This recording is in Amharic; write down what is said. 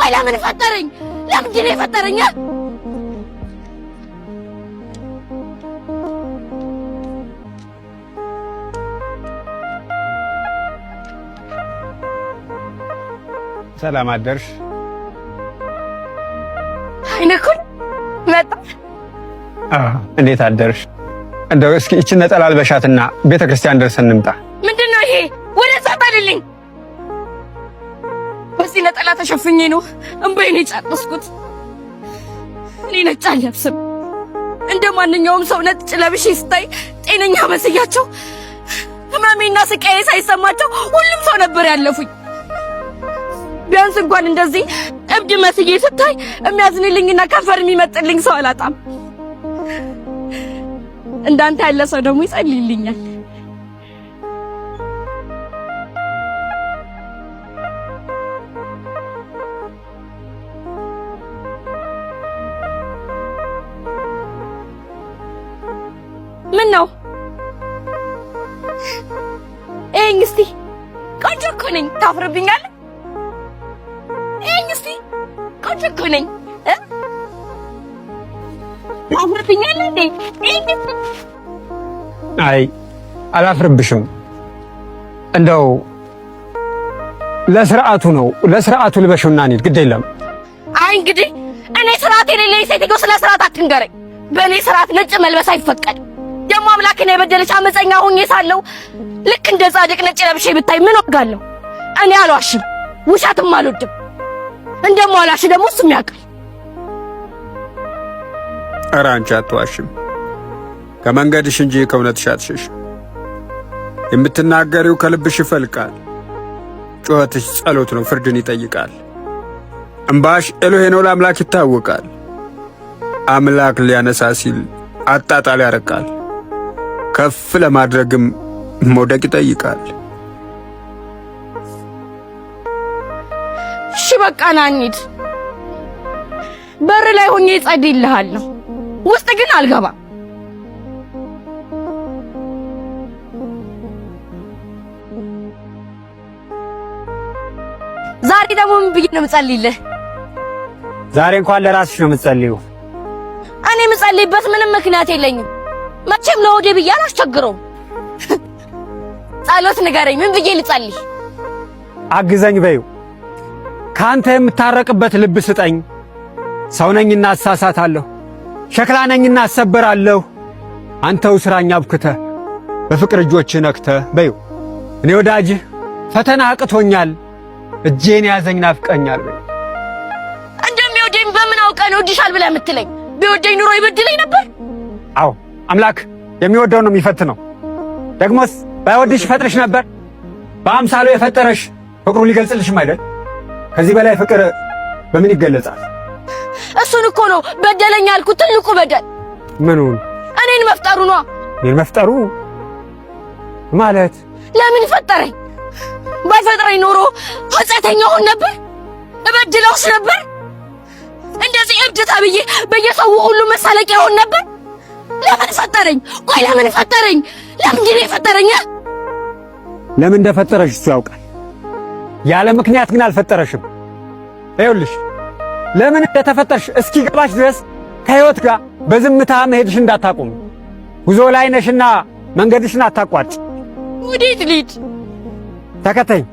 ቆይ ለምን ፈጠረኝ? ለምንድን ነው የፈጠረኝ? ሰላም አደርሽ። አይነኩን መጣ። እንዴት አደርሽ? እንደው እስኪ እቺን ነጠላ አልበሻትና ቤተክርስቲያን ደርሰን እንምጣ። ምንድነው ይሄ? ወደዛ ታልልኝ። በዚህ ነጠላ ተሸፍኜ ነው እንባዬን የጨረስኩት። እኔ ነጭ አልለብስም። እንደ ማንኛውም ሰው ነጭ ለብሼ ስታይ ጤነኛ መስያቸው ህመሜና ስቃዬ ሳይሰማቸው ሁሉም ሰው ነበር ያለፉኝ። ቢያንስ እንኳን እንደዚህ እብድ መስዬ ስታይ የሚያዝንልኝና ከንፈር የሚመጥልኝ ሰው አላጣም። እንዳንተ ያለ ሰው ደግሞ ይጸልይልኛል። ምን ነው እኝ እስቲ ቆንጆ እኮ ነኝ። ታፍርብኛለህ? እኝ እስቲ ቆንጆ እኮ ነኝ። ታፍርብኛለህ እንዴ? አይ አላፍርብሽም። እንደው ለስርዓቱ ነው፣ ለስርዓቱ ልበሽውና እንሂድ። ግድ የለም። አይ እንግዲህ እኔ ስርዓት የሌለኝ ሴትዮ ስለ ስርዓት አትንገረኝ። በእኔ ስርዓት ነጭ መልበስ አይፈቀድም። ደግሞ አምላክን የበደለች አመፀኛ ሆኜ ሳለሁ ልክ እንደ ጻድቅ ነጭ ለብሼ ብታይ ምን ወጋለሁ? እኔ አልዋሽም፣ ውሸትም አልወድም። እንደማልዋሽ ደግሞ እሱም ያውቃል። ኧረ አንቺ አትዋሽም። ከመንገድሽ እንጂ ከእውነትሽ አትሸሽም። የምትናገሪው ከልብሽ ይፈልቃል። ጩኸትሽ ጸሎት ነው፣ ፍርድን ይጠይቃል። እምባሽ ኤሎሄ ነው፣ ለአምላክ ይታወቃል። አምላክ ሊያነሳ ሲል አጣጣል ያረቃል። ከፍ ለማድረግም መውደቅ ይጠይቃል። እሺ በቃ ና እንሂድ። በር ላይ ሆኜ እጸልይልሃለሁ፣ ውስጥ ግን አልገባም። ዛሬ ደግሞ ምን ብዬ ነው የምጸልይልህ? ዛሬ እንኳን ለራስሽ ነው የምትጸልይው። እኔ የምጸልይበት ምንም ምክንያት የለኝም። መቼም ለወዴ ብዬ አላስቸግረውም። ጸሎት ንገረኝ፣ ምን ብዬ ልጸልይ? አግዘኝ በይው። ካንተ የምታረቅበት ልብ ስጠኝ። ሰው ነኝና አሳሳታለሁ፣ ሸክላ ነኝና አሰበራለሁ። አንተው ስራኛ አብክተህ በፍቅር እጆችህ ነክተህ በይው። እኔ ወዳጅህ ፈተና አቅቶኛል፣ እጄን ያዘኝ ናፍቀኛል በይው። እንደሚወደኝ በምን አውቀህ ነው እድሻል ብለህ የምትለኝ? ቢወደኝ ኑሮ ይበድለኝ ነበር። አዎ አምላክ የሚወደው ነው የሚፈትነው። ደግሞስ ባይወድሽ ይፈጥርሽ ነበር። በአምሳሉ የፈጠረሽ ፍቅሩ ሊገልጽልሽም አይደል? ከዚህ በላይ ፍቅር በምን ይገለጻል? እሱን እኮ ነው በደለኛ ያልኩት ትልቁ በደል። ምኑን? እኔን መፍጠሩ ነው። እኔን መፍጠሩ ማለት? ለምን ፈጠረኝ? ባይፈጥረኝ ኖሮ ኃጢአተኛ ሆን ነበር፣ እበድለውስ ነበር። እንደዚህ እብድ ተብዬ በየሰው ሁሉ መሳለቂያ ሆን ነበር። ለምን ፈጠረኝ? ቆይ ለምን ፈጠረኝ? ለምንድን ነው የፈጠረኝ? ለምን እንደፈጠረሽ እሱ ያውቃል። ያለ ምክንያት ግን አልፈጠረሽም። ይኸውልሽ ለምን እንደተፈጠርሽ እስኪገባሽ ድረስ ከሕይወት ጋር በዝምታ መሄድሽ እንዳታቆም። ጉዞ ላይ ነሽና መንገድሽን አታቋርጭ። ወዴት ልሂድ? ተከተኝ።